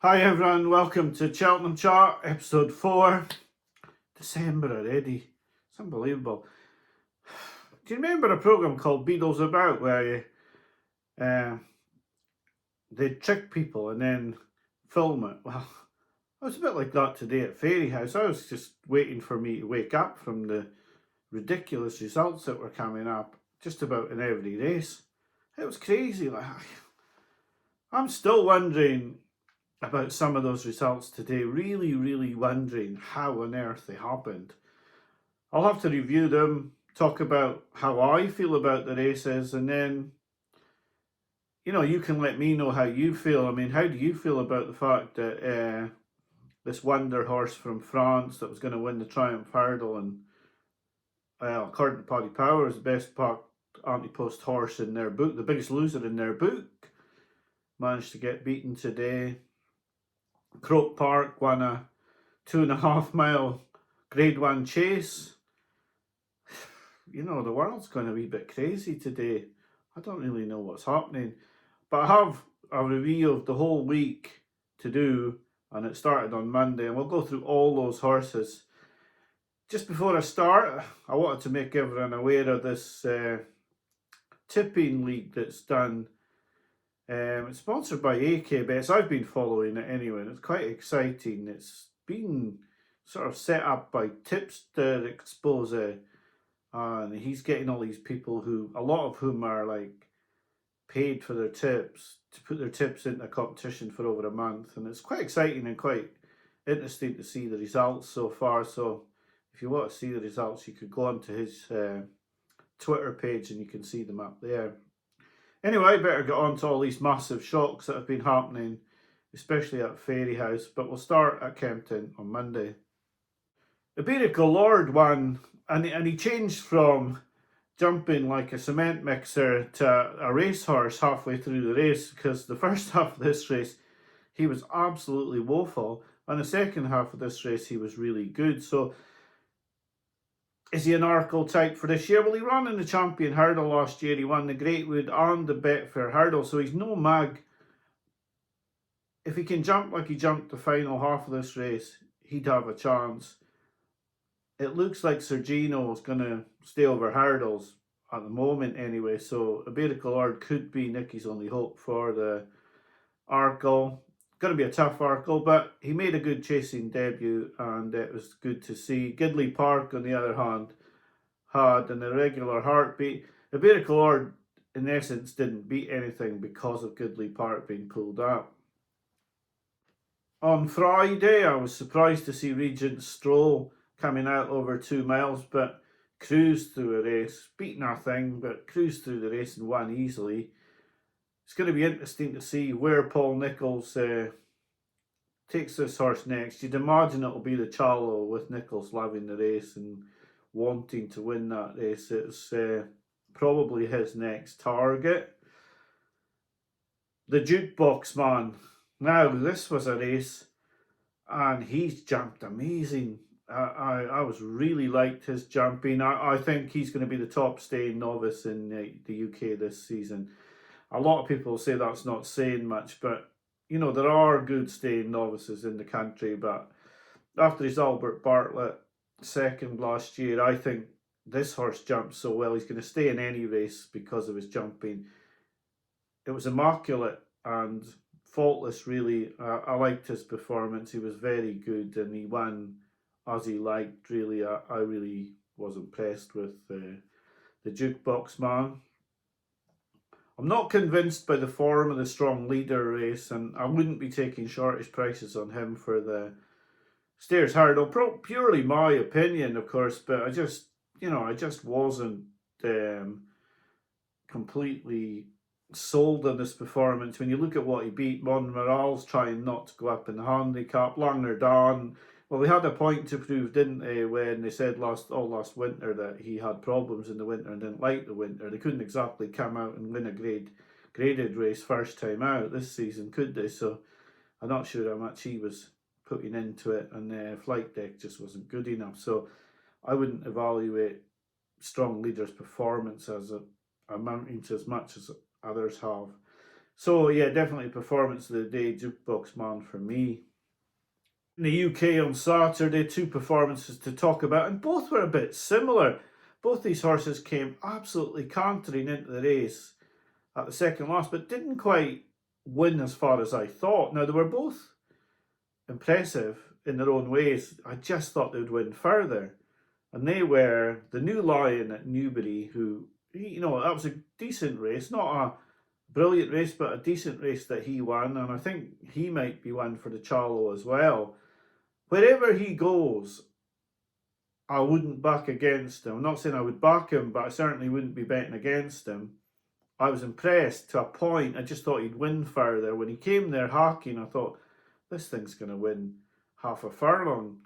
Hi everyone, welcome to Cheltenham Chart, episode 4. December already. It's unbelievable. Do you remember a programme called Beadles About where they'd trick people and then film it? Well, I was a bit like that today at Fairyhouse. I was just waiting for me to wake up from the ridiculous results that were coming up just about in every race. It was crazy. I'm still wondering about some of those results today, really wondering how on earth they happened. I'll have to review them, talk about how I feel about the races, and then, you can let me know how you feel. I mean, how do you feel about the fact that this wonder horse from France that was going to win the Triumph Hurdle and, according to Paddy Power, is the best parked anti-post horse in their book, the biggest loser in their book, managed to get beaten today. Croke Park won a 2.5 mile Grade 1 chase. The world's going to be a bit crazy today. I don't really know what's happening. But I have a review of the whole week to do, and it started on Monday, and we'll go through all those horses. Just before I start, I wanted to make everyone aware of this tipping league that's done. It's sponsored by AK Bets. I've been following it anyway, and it's quite exciting. It's been sort of set up by Tipster Expose, and he's getting all these people who, a lot of whom are like paid for their tips, to put their tips into a competition for over a month, and it's quite exciting and quite interesting to see the results so far. So if you want to see the results, you could go onto his Twitter page and you can see them up there. Anyway, I better get on to all these massive shocks that have been happening, especially at Fairyhouse, but we'll start at Kempton on Monday. Iberico Lord won, and he changed from jumping like a cement mixer to a racehorse halfway through the race, because the first half of this race he was absolutely woeful, and the second half of this race he was really good. So is he an Arkle type for this year? Well, he ran in the Champion Hurdle last year. He won the Greatwood and the Betfair Hurdle, so he's no mag. If he can jump like he jumped the final half of this race, he'd have a chance. It looks like Sir Gino is going to stay over hurdles at the moment anyway, so Iberico Lord could be Nicky's only hope for the Arkle. Going to be a tough Arkle, but he made a good chasing debut, and it was good to see. Gidley Park, on the other hand, had an irregular heartbeat. Iberico Lord, in essence, didn't beat anything because of Gidley Park being pulled out. On Friday, I was surprised to see Regent Stroll coming out over 2 miles, but cruised through a race, beat nothing, but cruised through the race and won easily. It's going to be interesting to see where Paul Nicholls takes this horse next. You'd imagine it'll be the Charlo, with Nicholls loving the race and wanting to win that race. It's probably his next target. The Jukebox Man. Now, this was a race, and he's jumped amazing. I was really liked his jumping. I think he's going to be the top staying novice in the UK this season. A lot of people say that's not saying much, but there are good staying novices in the country. But after his Albert Bartlett second last year, I think this horse jumps so well, he's going to stay in any race because of his jumping. It was immaculate and faultless, really. I liked his performance. He was very good, and he won as he liked, really. I really was impressed with the Jukebox Man. I'm not convinced by the form of the Strong Leader race, and I wouldn't be taking shortish prices on him for the Stayers Hurdle. Purely my opinion, of course, but I just wasn't completely sold on this performance. When you look at what he beat, Monmoral's trying not to go up in the handicap, Langner Dan. Well, they had a point to prove, didn't they, when they said last winter that he had problems in the winter and didn't like the winter. They couldn't exactly come out and win a graded race first time out this season, could they? So I'm not sure how much he was putting into it, and the flight deck just wasn't good enough. So I wouldn't evaluate Strong Leader's performance as amounting to as much as others have. So yeah, definitely performance of the day, Jukebox Man for me. In the UK on Saturday, two performances to talk about, and both were a bit similar. Both these horses came absolutely cantering into the race at the second last, but didn't quite win as far as I thought. Now, they were both impressive in their own ways. I just thought they would win further. And they were the New Lion at Newbury, who, that was a decent race. Not a brilliant race, but a decent race that he won. And I think he might be one for the Charlo as well. Wherever he goes, I wouldn't back against him. I'm not saying I would back him, but I certainly wouldn't be betting against him. I was impressed to a point. I just thought he'd win further. When he came there hacking, I thought, this thing's going to win half a furlong.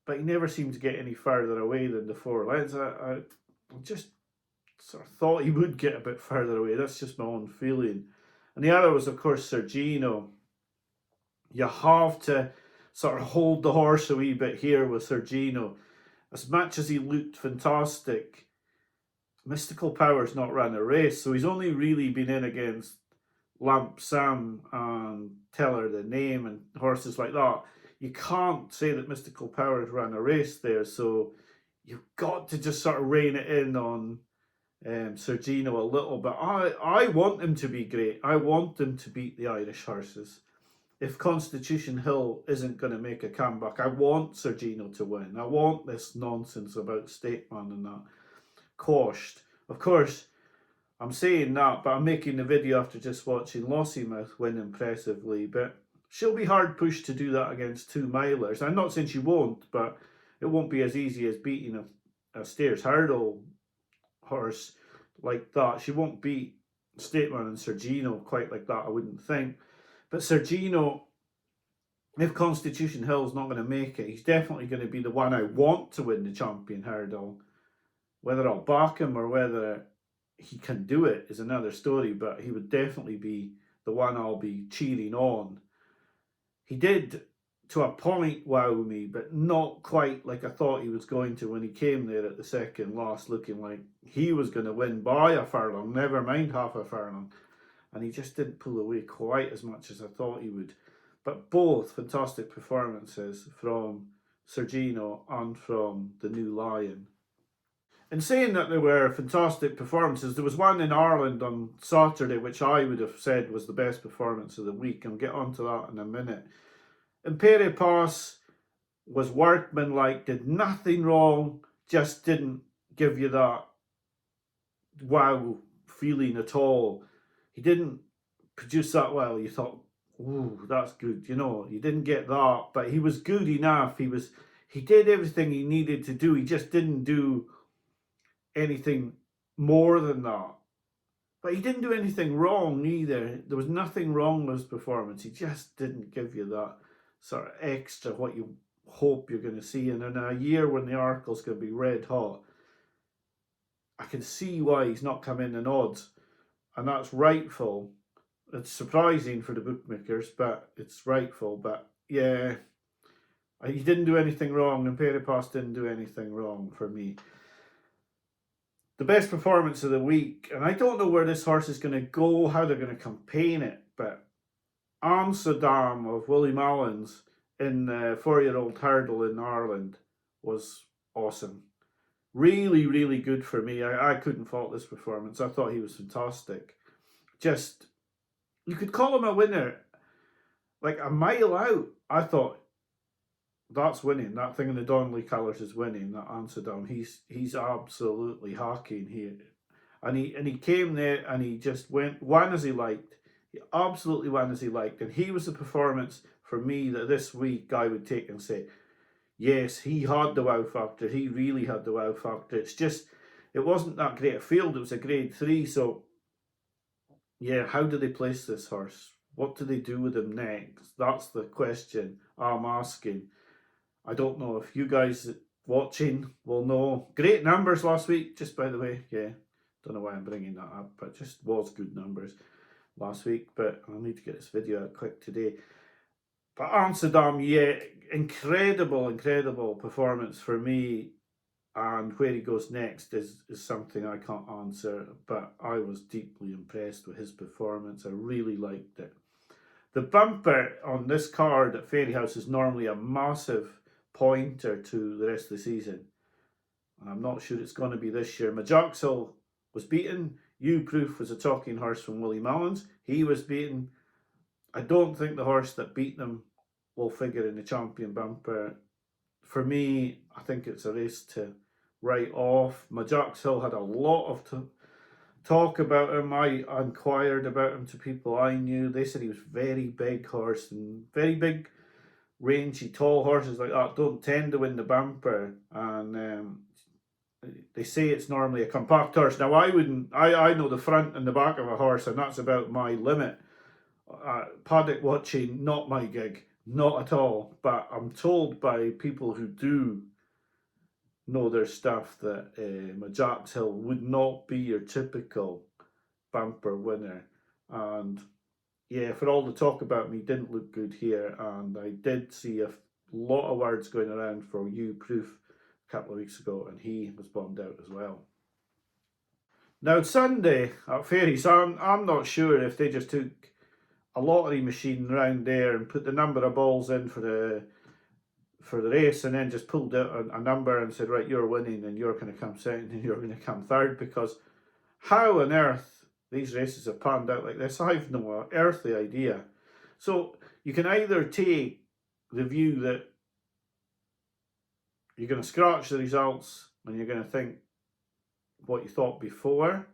But he never seemed to get any further away than the 4 lengths. I just sort of thought he would get a bit further away. That's just my own feeling. And the other was, of course, Sir Gino. You have to sort of hold the horse a wee bit here with Sir Gino. As much as he looked fantastic, Mystical Power's not run a race, so he's only really been in against Lamp Sam and Tell Her the Name and horses like that. You can't say that Mystical Power's run a race there, so you've got to just sort of rein it in on Sir Gino a little bit. I want him to be great. I want him to beat the Irish horses. If Constitution Hill isn't going to make a comeback, I want Sir Gino to win. I want this nonsense about Stateman and that quashed. Of course, I'm saying that, but I'm making the video after just watching Lossiemouth win impressively. But she'll be hard pushed to do that against 2 milers. I'm not saying she won't, but it won't be as easy as beating a Stairs Hurdle horse like that. She won't beat Stateman and Sir Gino quite like that, I wouldn't think. But Sir Gino, if Constitution Hill's not going to make it, he's definitely going to be the one I want to win the Champion Hurdle. Whether I'll back him or whether he can do it is another story, but he would definitely be the one I'll be cheering on. He did, to a point, wow me, but not quite like I thought he was going to when he came there at the second last, looking like he was going to win by a furlong, never mind half a furlong. And he just didn't pull away quite as much as I thought he would. But both fantastic performances from Sir Gino and from the New Lion. In saying that there were fantastic performances, there was one in Ireland on Saturday which I would have said was the best performance of the week. I'll get onto that in a minute. Fairyhouse was workmanlike, did nothing wrong, just didn't give you that wow feeling at all. He didn't produce that well. You thought, ooh, that's good. You didn't get that, but he was good enough. He did everything he needed to do. He just didn't do anything more than that. But he didn't do anything wrong either. There was nothing wrong with his performance. He just didn't give you that sort of extra what you hope you're going to see. And in a year when the Arkle's going to be red hot, I can see why he's not come in odds. And that's rightful. It's surprising for the bookmakers, but it's rightful. But yeah, he didn't do anything wrong, and Fairyhouse didn't do anything wrong for me. The best performance of the week, and I don't know where this horse is going to go, how they're going to campaign it, but Amsterdam of Willie Mullins in the 4-year-old hurdle in Ireland was awesome. Really, really good for me. I couldn't fault this performance. I thought he was fantastic. Just, you could call him a winner. Like a mile out, I thought, that's winning. That thing in the Donnelly colours is winning. That Amsterdam, he's absolutely hacking here, and he came there and he just won as he liked. He absolutely won as he liked, and he was the performance for me that this week I would take and say, yes, he had the wow factor. He really had the wow factor. It's just, it wasn't that great a field. It was a grade 3, so yeah, how do they place this horse? What do they do with him next? That's the question I'm asking. I don't know if you guys watching will know. Great numbers last week, just by the way. Yeah, don't know why I'm bringing that up, but just was good numbers last week. But I'll need to get this video out quick today. But Amsterdam, yeah, incredible performance for me. and where he goes next is something I can't answer, but I was deeply impressed with his performance. I really liked it. The bumper on this card at Fairyhouse is normally a massive pointer to the rest of the season, and I'm not sure it's going to be this year. Majaxel was beaten. You Proof was a talking horse from Willie Mullins. He was beaten. I don't think the horse that beat them will figure in the champion bumper. For me, I think it's a race to write off. Majaxel had a lot of talk about him. I inquired about him to people I knew. They said he was very big horse, and very big, rangy, tall horses like that don't tend to win the bumper. And they say it's normally a compact horse. Now I wouldn't. I know the front and the back of a horse, and that's about my limit. Paddock watching, not my gig, not at all. But I'm told by people who do know their stuff that Majaxel would not be your typical bumper winner. And yeah, for all the talk about me, didn't look good here. And I did see a lot of words going around for You Proof a couple of weeks ago, and he was bombed out as well. Now Sunday at Fairies, I'm not sure if they just took a lottery machine around there and put the number of balls in for the race, and then just pulled out a number and said, right, you're winning, and you're going to come second, and you're going to come third. Because how on earth these races have panned out like this, I've no earthly idea. So you can either take the view that you're going to scratch the results and you're going to think what you thought before,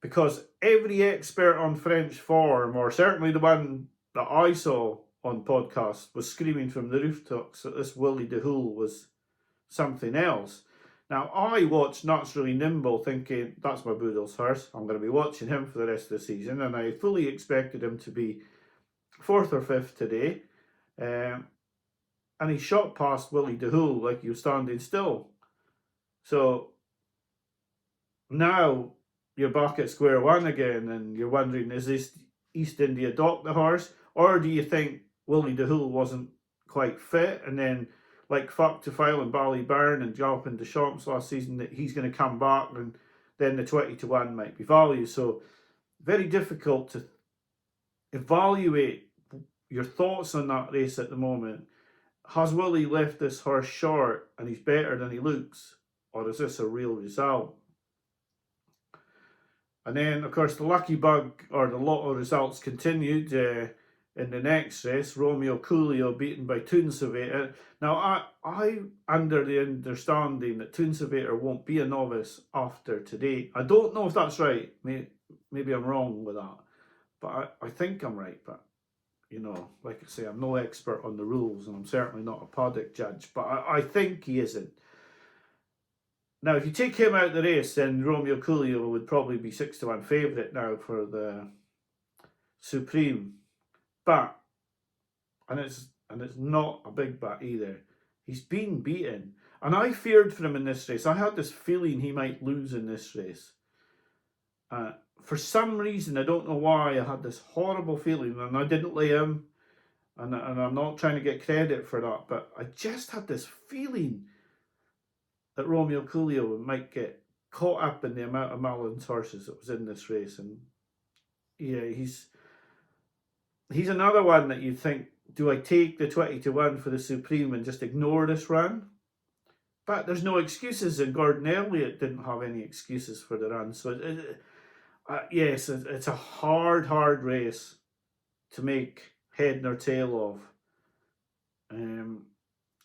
because every expert on French form, or certainly the one that I saw on podcast, was screaming from the rooftops that this Willie de Houle was something else. Now, I watched Naturally Nimble thinking, that's my Boodle's horse. I'm going to be watching him for the rest of the season, and I fully expected him to be 4th or 5th today. And he shot past Willie de Houle like he was standing still. So now you're back at square one again, and you're wondering, is this East India Dock the horse? Or do you think Willie de Houle wasn't quite fit, and then like Fuck to File and Ballyburn and Jalopin de Champs last season, that he's going to come back, and then the 20-1 might be value. So very difficult to evaluate your thoughts on that race at the moment. Has Willie left this horse short and he's better than he looks, or is this a real result? And then, of course, the lucky bug or the lotto results continued in the next race. Romeo Coolio beaten by Toonsevator. Now, I under the understanding that Toonsevator won't be a novice after today. I don't know if that's right. Maybe I'm wrong with that. But I think I'm right. But, you know, like I say, I'm no expert on the rules, and I'm certainly not a paddock judge. But I think he isn't. Now, if you take him out of the race, then Romeo Coolio would probably be 6-1 favourite now for the Supreme. But, and it's not a big bet either, he's been beaten. And I feared for him in this race. I had this feeling he might lose in this race. For some reason, I don't know why, I had this horrible feeling, and I didn't lay him. And I'm not trying to get credit for that, but I just had this feeling that Romeo Coolio might get caught up in the amount of Mullins horses that was in this race. And yeah, he's another one that you think, do I take the 20-1 for the Supreme and just ignore this run? But there's no excuses, and Gordon Elliott didn't have any excuses for the run. So yes, it's a hard race to make head nor tail of.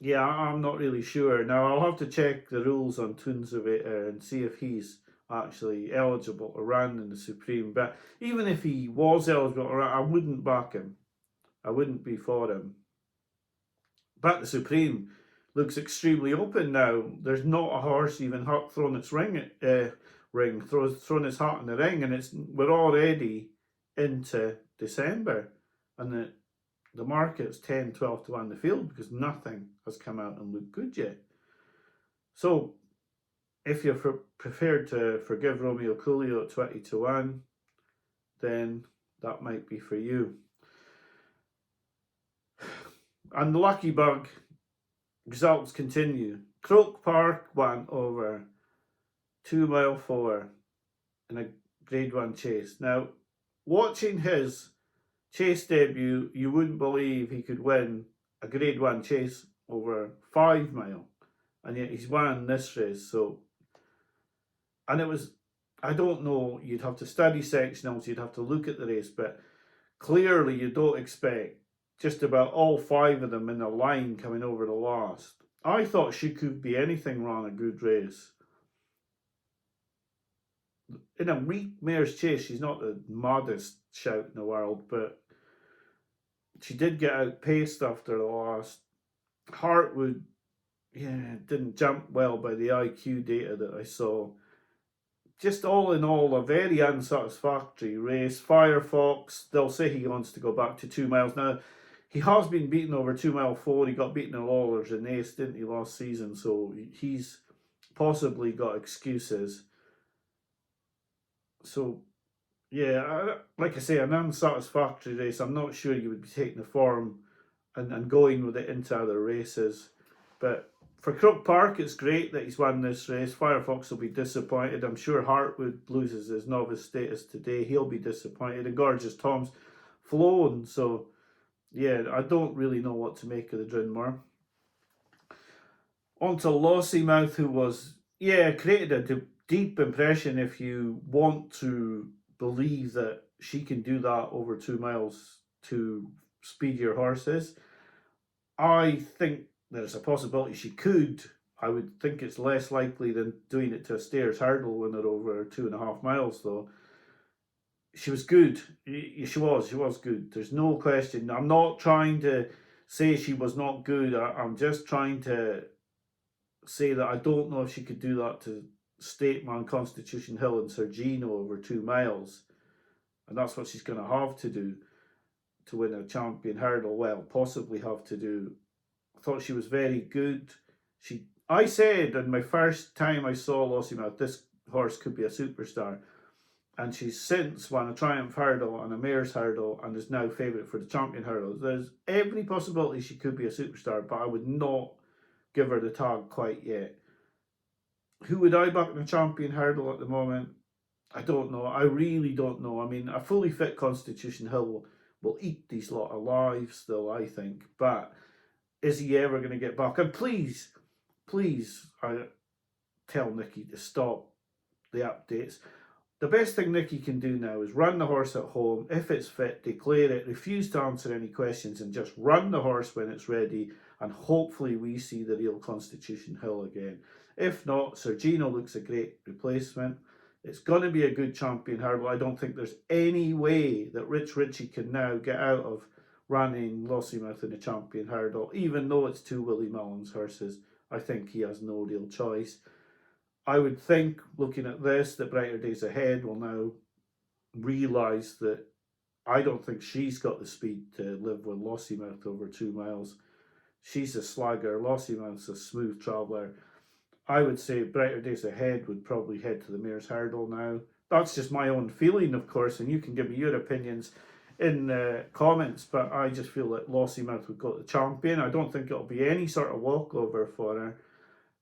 Yeah, I'm not really sure. Now, I'll have to check the rules on Toonsevator and see if he's actually eligible to run in the Supreme. But even if he was eligible to run, I wouldn't back him. I wouldn't be for him. But the Supreme looks extremely open now. There's not a horse even thrown its thrown its hat in the ring, and we're already into December, and the market's 10-12-1 the field, because nothing has come out and looked good yet. So if you're prepared to forgive Romeo Coolio at 20-1, then that might be for you. And the lucky bug, Results continue. Croke Park won over 2 mile 4 in a Grade 1 chase. Now, watching his chase debut, you wouldn't believe he could win a Grade 1 chase over 5 mile. And yet he's won this race. So, and it was, I don't know, you'd have to study sectionals, you'd have to look at the race, but clearly you don't expect just about all 5 of them in a line coming over the last. I thought she could be anything wrong a good race. In a weak mare's chase, she's not the maddest shout in the world, but she did get outpaced after the last. Hartwood, didn't jump well by the IQ data that I saw. Just all in all, a very unsatisfactory race. Firefox, they'll say he wants to go back to 2 miles. Now, he has been beaten over 2 mile 4. He got beaten in Lawlers and Ace, didn't he, last season? So he's possibly got excuses. So, yeah, like I say, an unsatisfactory race. I'm not sure you would be taking the form and going with it into other races. But for Croke Park, it's great that he's won this race. Firefox will be disappointed. I'm sure Hartwood loses his novice status today. He'll be disappointed. And Gorgeous Tom's flown. So, yeah, I don't really know what to make of the Drinmore. On to Lossiemouth, who was, created a deep impression if you want to believe that she can do that over 2 miles to speedier horses. I think there's a possibility she could. I would think it's less likely than doing it to a stairs hurdle winner over 2.5 miles, though. She was good. She was good. There's no question. I'm not trying to say she was not good. I'm just trying to say that I don't know if she could do that to Stateman, Constitution Hill and Sir Gino over 2 miles. And that's what she's going to have to do to win a champion hurdle. Well, possibly have to do. I thought she was very good. I said in my first time I saw Lossiemouth, this horse could be a superstar. And she's since won a Triumph hurdle and a Mare's hurdle and is now favourite for the champion hurdle. There's every possibility she could be a superstar, but I would not give her the tag quite yet. Who would I back in the champion hurdle at the moment? I don't know. I really don't know. I mean, a fully fit Constitution Hill will eat these lot alive still, I think. But is he ever going to get back? And please, I tell Nicky to stop the updates. The best thing Nicky can do now is run the horse at home. If it's fit, declare it, refuse to answer any questions and just run the horse when it's ready, and hopefully we see the real Constitution Hill again. If not, Sir Gino looks a great replacement. It's going to be a good champion hurdle. I don't think there's any way that Rich Ritchie can now get out of running Lossiemouth in a champion hurdle, even though it's 2 Willie Mullins horses. I think he has no real choice. I would think, looking at this, that Brighter Days Ahead will now realise that I don't think she's got the speed to live with Lossiemouth over 2 miles. She's a slagger. Lossiemouth's a smooth traveller. I would say Brighter Days Ahead would probably head to the Mare's hurdle now. That's just my own feeling, of course, and you can give me your opinions in the comments, but I just feel that Lossiemouth would go to the champion. I don't think it'll be any sort of walkover for her.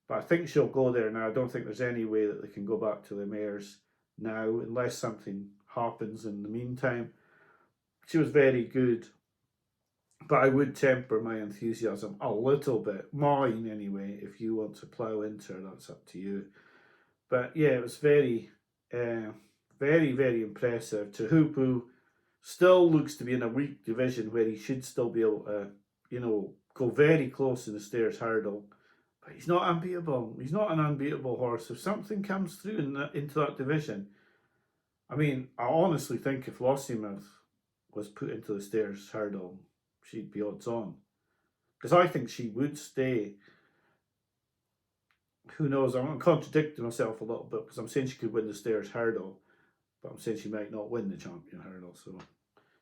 But I think she'll go there now. I don't think there's any way that they can go back to the Mares now, unless something happens in the meantime. She was very good. But I would temper my enthusiasm a little bit. Mine, anyway. If you want to plough into her, that's up to you. But yeah, it was very, very impressive. Tehupu still looks to be in a weak division where he should still be able to, go very close in the stairs hurdle. But he's not unbeatable. He's not an unbeatable horse. If something comes through into that division, I mean, I honestly think if Lossiemouth was put into the stairs hurdle, she'd be odds on. Because I think she would stay. Who knows? I'm contradicting myself a little bit because I'm saying she could win the stairs hurdle, but I'm saying she might not win the champion hurdle. So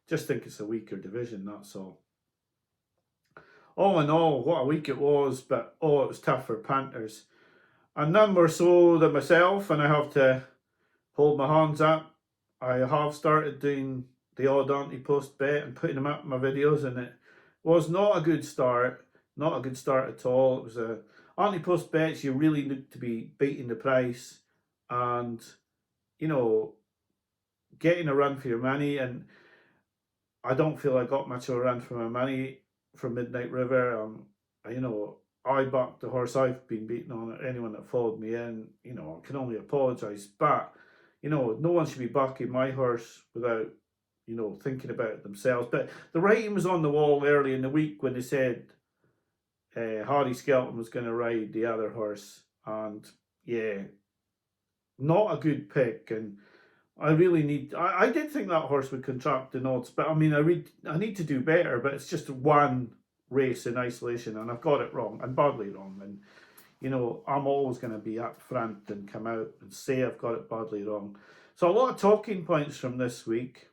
just think it's a weaker division, that's all. All in all, what a week it was, but it was tough for Panthers. And none more so than myself, and I have to hold my hands up. I have started doing the odd anti-post bet and putting them up in my videos, and it was not a good start. Not a good start at all. It was a post bets. You really need to be beating the price, and you know, getting a run for your money. And I don't feel I got much of a run for my money from Midnight River. You know, I backed the horse. I've been beaten on it. Anyone that followed me in, you know, I can only apologise. But you know, no one should be backing my horse without, you know, thinking about it themselves. But the writing was on the wall early in the week when they said Hardy Skelton was going to ride the other horse, and yeah, not a good pick. And I really need. I did think that horse would contract the odds, but I mean, I need to do better. But it's just one race in isolation, and I've got it wrong and badly wrong. And you know, I'm always going to be up front and come out and say I've got it badly wrong. So a lot of talking points from this week.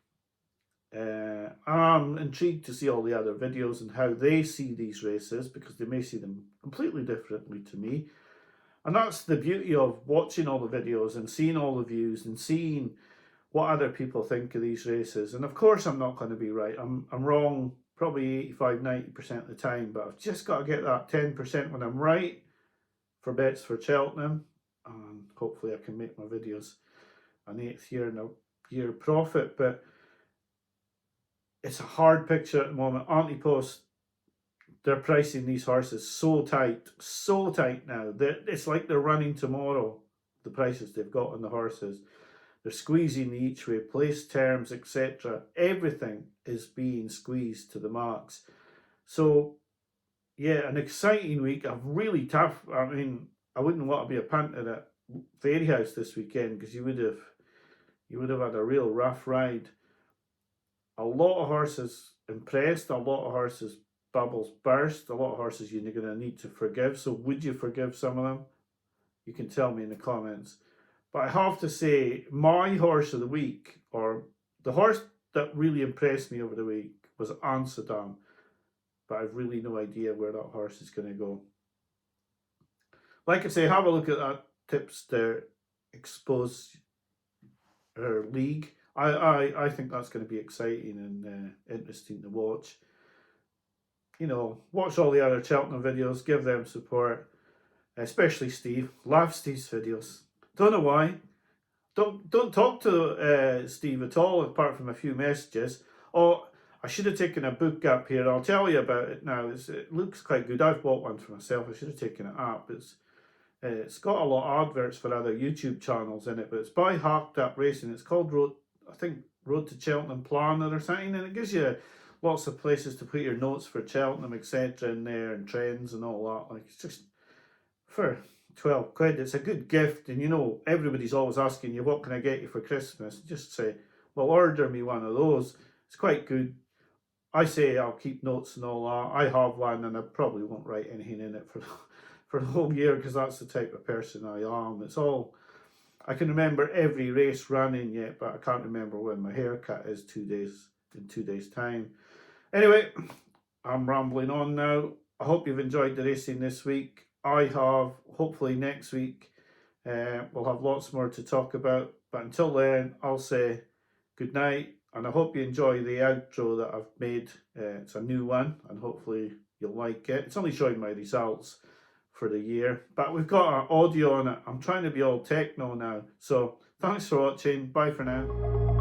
I'm intrigued to see all the other videos and how they see these races, because they may see them completely differently to me. And that's the beauty of watching all the videos and seeing all the views and seeing what other people think of these races. And of course I'm not going to be right. I'm wrong probably 85-90% of the time, but I've just got to get that 10% when I'm right for bets for Cheltenham, and hopefully I can make my videos an 8th year in a year profit. But it's a hard picture at the moment. Antipost, they're pricing these horses so tight now. It's like they're running tomorrow, the prices they've got on the horses. They're squeezing the each way, place terms, etc. Everything is being squeezed to the max. So, yeah, an exciting week. A really tough. I mean, I wouldn't want to be a punter at Fairyhouse this weekend, because you would have had a real rough ride. A lot of horses impressed, a lot of horses bubbles burst, a lot of horses you're going to need to forgive. So would you forgive some of them? You can tell me in the comments. But I have to say, my horse of the week, or the horse that really impressed me over the week, was Amsterdam. But I've really no idea where that horse is going to go. Like I say, have a look at that tips to expose her league. I think that's going to be exciting and interesting to watch. You know, watch all the other Cheltenham videos, give them support, especially Steve. Love Steve's videos. Don't know why. Don't talk to Steve at all, apart from a few messages. Oh, I should have taken a book up here. I'll tell you about it now. It looks quite good. I've bought one for myself. I should have taken it up. It's got a lot of adverts for other YouTube channels in it, but it's by Harked Up Racing. It's called Road to Cheltenham Planner or something, and it gives you lots of places to put your notes for Cheltenham, etc. in there, and trends and all that. Like, it's just for 12 quid. It's a good gift, and you know, everybody's always asking you, what can I get you for Christmas? Just say, well, order me one of those. It's quite good. I say I'll keep notes and all that. I have one, and I probably won't write anything in it for the whole year, because that's the type of person I am. It's all, I can remember every race running yet, but I can't remember when my haircut is in 2 days time. Anyway, I'm rambling on now. I hope you've enjoyed the racing this week. I have. Hopefully next week we'll have lots more to talk about. But until then, I'll say good night, and I hope you enjoy the outro that I've made. It's a new one, and hopefully you'll like it. It's only showing my results for the year, but we've got our audio on it. I'm trying to be all techno now. So thanks for watching. Bye for now.